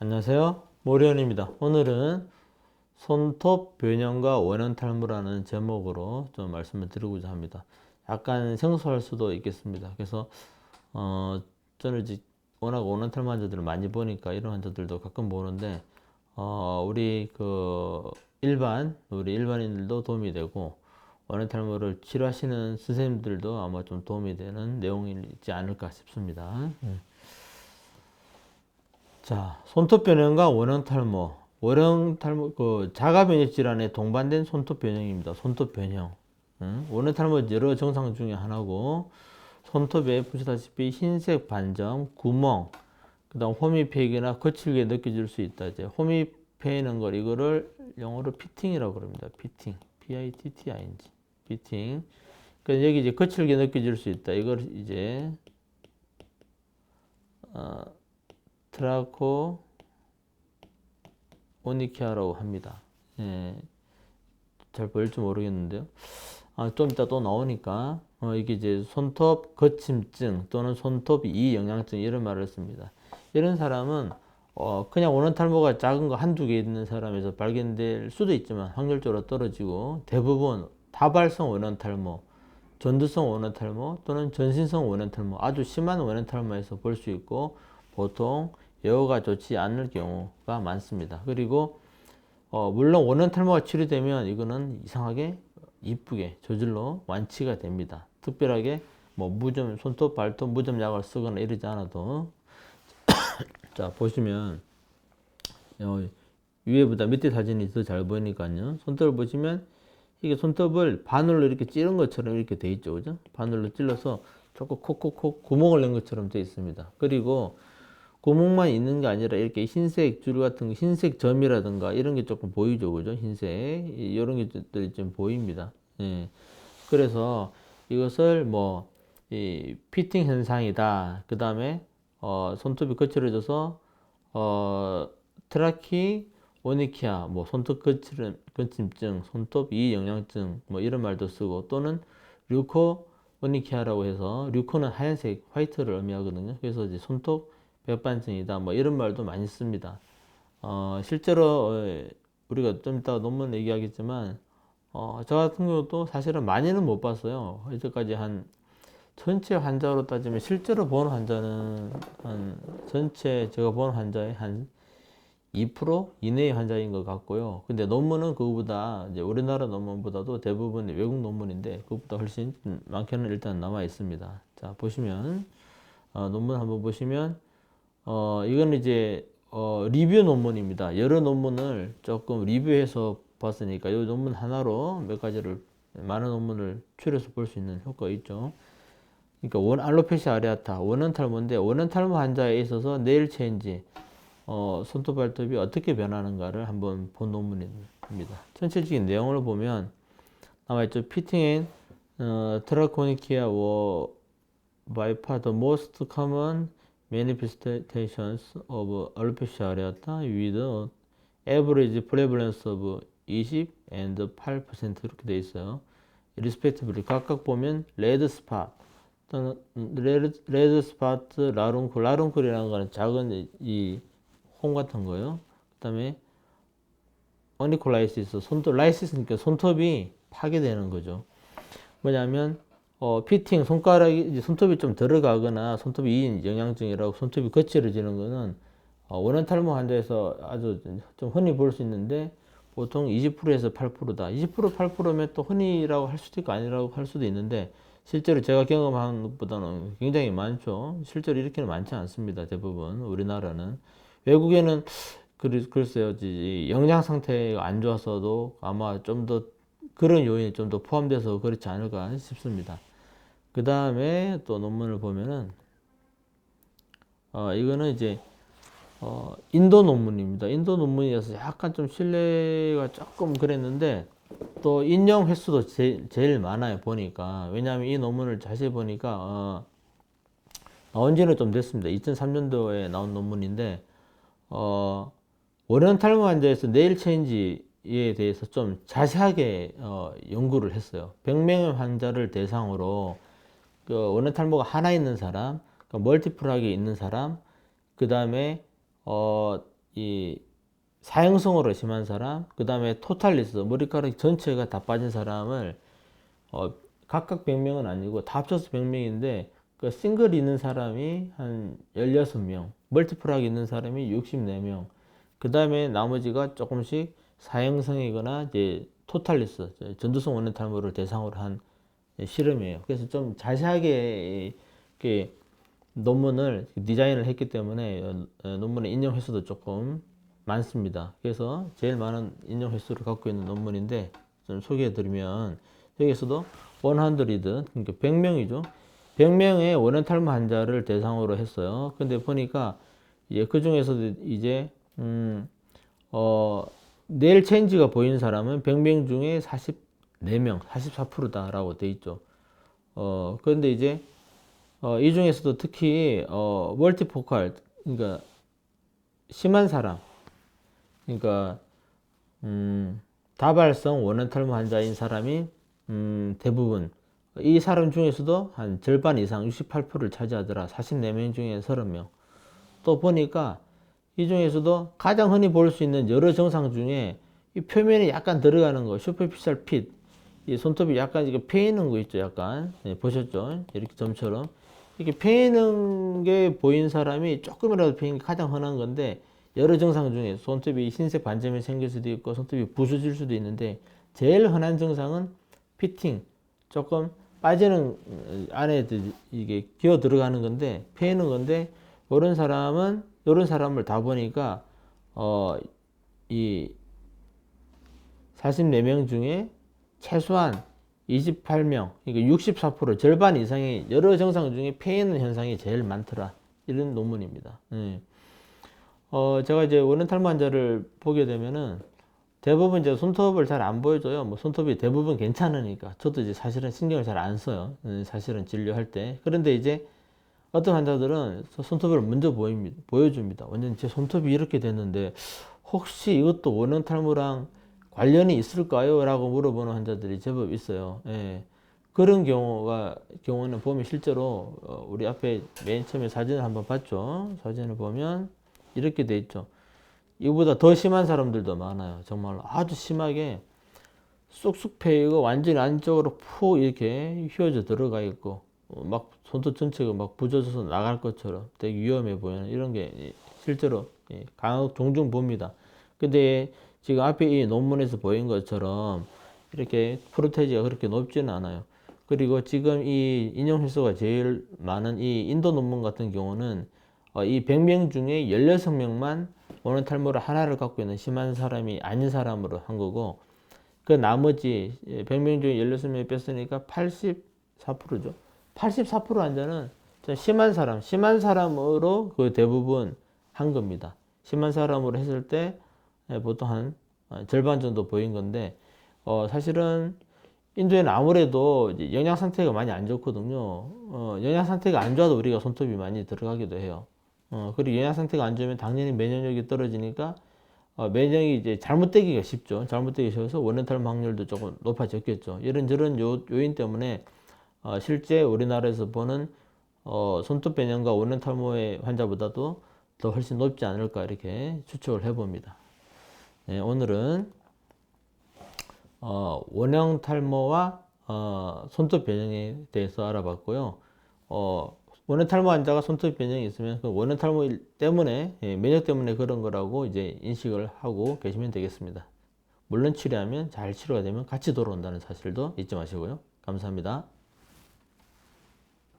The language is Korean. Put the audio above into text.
안녕하세요. 모리언입니다. 오늘은 손톱 변형과 원형 탈모라는 제목으로 좀 말씀을 드리고자 합니다. 약간 생소할 수도 있겠습니다. 그래서 저는 이제 워낙 원형 탈모 환자들을 많이 보니까 이런 환자들도 가끔 보는데 우리 일반인들도 도움이 되고 원형 탈모를 치료하시는 선생님들도 아마 좀 도움이 되는 내용이지 않을까 싶습니다. 자, 손톱 변형과 원형 탈모. 원형 탈모, 자가 면역 질환에 동반된 손톱 변형입니다. 손톱 변형. 원형 탈모 여러 증상 중에 하나고, 손톱에 보시다시피 흰색 반점, 구멍, 그 다음 호미패기나 거칠게 느껴질 수 있다. 이제 호미패는 이거를 영어로 피팅이라고 그럽니다. 피팅. P-I-T-T-I-N-G. 피팅. 그러니까 여기 이제 거칠게 느껴질 수 있다. 이걸 이제, 어, 트라코 오니키아라고 합니다. 예, 잘 보일지 모르겠는데요. 좀 이따 또 나오니까 이게 이제 손톱 거침증 또는 손톱 이영양증 이런 말을 씁니다. 이런 사람은 그냥 원형 탈모가 작은 거 한두 개 있는 사람에서 발견될 수도 있지만 확률적으로 떨어지고 대부분 다발성 원형 탈모, 전두성 원형 탈모 또는 전신성 원형 탈모, 아주 심한 원형 탈모에서 볼 수 있고 보통 예후가 좋지 않을 경우가 많습니다. 그리고 물론 원형 탈모가 치료되면 이거는 이상하게 이쁘게 저절로 완치가 됩니다. 특별하게 뭐 무좀 손톱 발톱 무좀 약을 쓰거나 이러지 않아도 자 보시면 위에보다 밑에 사진이 더 잘 보이니까요. 손톱을 보시면 이게 손톱을 바늘로 이렇게 찌른 것처럼 이렇게 돼 있죠, 그죠? 바늘로 찔러서 조금 콕콕콕 구멍을 낸 것처럼 돼 있습니다. 그리고 구멍만 있는 게 아니라 이렇게 흰색 줄 같은 거, 흰색 점이라든가 이런 게 조금 보이죠, 그죠? 흰색 이런 것들이 좀 보입니다. 예. 그래서 이것을 이 피팅 현상이다. 그 다음에 손톱이 거칠어져서 트라키 오니키아, 손톱 거침증, 손톱 이영양증, 이런 말도 쓰고 또는 류코 오니키아라고 해서 류코는 하얀색, 화이트를 의미하거든요. 그래서 이제 손톱 백반증이다, 이런 말도 많이 씁니다. 실제로 우리가 좀 이따 논문 얘기하겠지만 저 같은 경우도 사실은 많이는 못 봤어요. 이제까지 전체 환자로 따지면 실제로 본 환자는 전체 제가 본 환자의 한 2% 이내의 환자인 것 같고요. 근데 논문은 그거보다 이제 우리나라 논문보다도 대부분 외국 논문인데 그것보다 훨씬 많게는 일단 남아 있습니다. 자, 보시면 논문 한번 보시면 이건 이제 리뷰 논문입니다. 여러 논문을 조금 리뷰해서 봤으니까 이 논문 하나로 몇 가지를 많은 논문을 추려서 볼 수 있는 효과가 있죠. 그러니까 알로페시아 아레아타 원형 탈모인데 원형 탈모 환자에 있어서 네일 체인지 손톱 발톱이 어떻게 변하는가를 한번 본 논문입니다. 전체적인 내용을 보면 나와있죠. 피팅앤 트라코니키아 by far the most common manifestations of alopecia areata with average prevalence of 20 and 8% 이렇게 돼 있어요. respectively 각각 보면 레드 스팟 또는 레드 스팟 라룬쿨 라룬쿨이라는 거는 작은 이 홈 같은 거요. 그다음에 어니콜라이시스 손톱 라이시스니까 손톱이 파괴되는 거죠. 뭐냐면 피팅 손가락이 이제 손톱이 좀 들어가거나 손톱이 이인 영양증이라고 손톱이 거칠어지는 거는 원형 탈모 환자에서 아주 좀 흔히 볼 수 있는데 보통 20%에서 8%다. 20% 8%면 또 흔히라고 할 수도 있고 아니라고 할 수도 있는데 실제로 제가 경험한 것보다는 굉장히 많죠. 실제로 이렇게는 많지 않습니다. 대부분 우리나라는 외국에는 글쎄요, 영양 상태가 안 좋아서도 아마 좀 더 그런 요인이 좀 더 포함돼서 그렇지 않을까 싶습니다. 그 다음에 또 논문을 보면은 이거는 이제 인도 논문입니다. 인도 논문이어서 약간 좀 신뢰가 조금 그랬는데 또 인용 횟수도 제일 많아요 보니까. 왜냐하면 이 논문을 자세히 보니까 나온 지는 좀 됐습니다. 2003년도에 나온 논문인데 원형 탈모 환자에서 네일 체인지에 대해서 좀 자세하게 연구를 했어요. 100명의 환자를 대상으로 그 원형 탈모가 하나 있는 사람, 그러니까 멀티플하게 있는 사람, 그 다음에 이 사형성으로 심한 사람, 그 다음에 토탈리스, 머리카락 전체가 다 빠진 사람을 각각 100명은 아니고 다 합쳐서 100명인데 그 싱글 있는 사람이 한 16명, 멀티플하게 있는 사람이 64명, 그 다음에 나머지가 조금씩 사형성이거나 이제 토탈리스, 전두성 원인 탈모를 대상으로 한 실험이에요. 그래서 좀 자세하게 이렇게 논문을 디자인을 했기 때문에 논문의 인용 횟수도 조금 많습니다. 그래서 제일 많은 인용 횟수를 갖고 있는 논문인데 좀 소개해 드리면 여기서도 100, 그러니까 100명이죠. 100명의 원형 탈모 환자를 대상으로 했어요. 근데 보니까 그 중에서도 이제 네일 체인지가 보인 사람은 100명 중에 44명, 44%다라고 돼 있죠. 그런데 이제 이 중에서도 특히 멀티포칼, 그러니까 심한 사람, 그러니까 다발성 원형 탈모 환자인 사람이 대부분, 이 사람 중에서도 한 절반 이상 68%를 차지하더라. 44명 중에 30명. 또 보니까 이 중에서도 가장 흔히 볼 수 있는 여러 증상 중에 이 표면이 약간 들어가는 거, 슈퍼피셜 핏, 이 손톱이 약간 이렇게 패이는 거 있죠, 약간. 네, 보셨죠? 이렇게 점처럼. 이렇게 패이는 게 보인 사람이 조금이라도 패이는 게 가장 흔한 건데, 여러 증상 중에 손톱이 흰색 반점이 생길 수도 있고, 손톱이 부서질 수도 있는데, 제일 흔한 증상은 피팅, 조금 빠지는 안에 이게 기어 들어가는 건데, 패이는 건데, 이런 사람을 다 보니까, 이 44명 중에 최소한 28명, 그러니까 64%, 절반 이상의 여러 증상 중에 패이는 현상이 제일 많더라. 이런 논문입니다. 제가 이제 원형 탈모 환자를 보게 되면은 대부분 이제 손톱을 잘 안 보여줘요. 뭐 손톱이 대부분 괜찮으니까. 저도 이제 사실은 신경을 잘 안 써요. 사실은 진료할 때. 그런데 이제 어떤 환자들은 손톱을 먼저 보여줍니다. 완전 제 손톱이 이렇게 됐는데 혹시 이것도 원형 탈모랑 관련이 있을까요? 라고 물어보는 환자들이 제법 있어요. 예. 그런 경우는 보면 실제로 우리 앞에 맨 처음에 사진을 한번 봤죠. 사진을 보면 이렇게 돼 있죠. 이보다 더 심한 사람들도 많아요. 정말로 아주 심하게 쑥쑥 패이고 완전히 안쪽으로 푹 이렇게 휘어져 들어가 있고 막 손톱 전체가 막 부서져서 나갈 것처럼 되게 위험해 보이는 이런 게 실제로 간혹 종종 봅니다. 근데 지금 앞에 이 논문에서 보인 것처럼 이렇게 프로테지가 그렇게 높지는 않아요. 그리고 지금 이 인용 횟수가 제일 많은 이 인도 논문 같은 경우는 이 100명 중에 16명만 원형 탈모를 하나를 갖고 있는 심한 사람이 아닌 사람으로 한 거고, 그 나머지 100명 중에 16명이 뺐으니까 84%죠. 84% 환자는 심한 사람으로 그 대부분 한 겁니다. 심한 사람으로 했을 때 보통 한 절반 정도 보인 건데, 사실은 인도에는 아무래도 영양 상태가 많이 안 좋거든요. 영양 상태가 안 좋아도 우리가 손톱이 많이 들어가기도 해요. 그리고 영양 상태가 안 좋으면 당연히 면역력이 떨어지니까 면역이 이제 잘못되기가 쉽죠. 잘못되기 쉬워서 원형 탈모 확률도 조금 높아졌겠죠. 이런저런 요인 때문에 실제 우리나라에서 보는 손톱 변형과 원형 탈모의 환자보다도 더 훨씬 높지 않을까 이렇게 추측을 해봅니다. 네, 오늘은 원형 탈모와 손톱 변형에 대해서 알아봤고요. 원형 탈모 환자가 손톱 변형이 있으면 그 원형 탈모 때문에 면역 때문에 그런 거라고 이제 인식을 하고 계시면 되겠습니다. 물론 치료하면 잘 치료가 되면 같이 돌아온다는 사실도 잊지 마시고요. 감사합니다.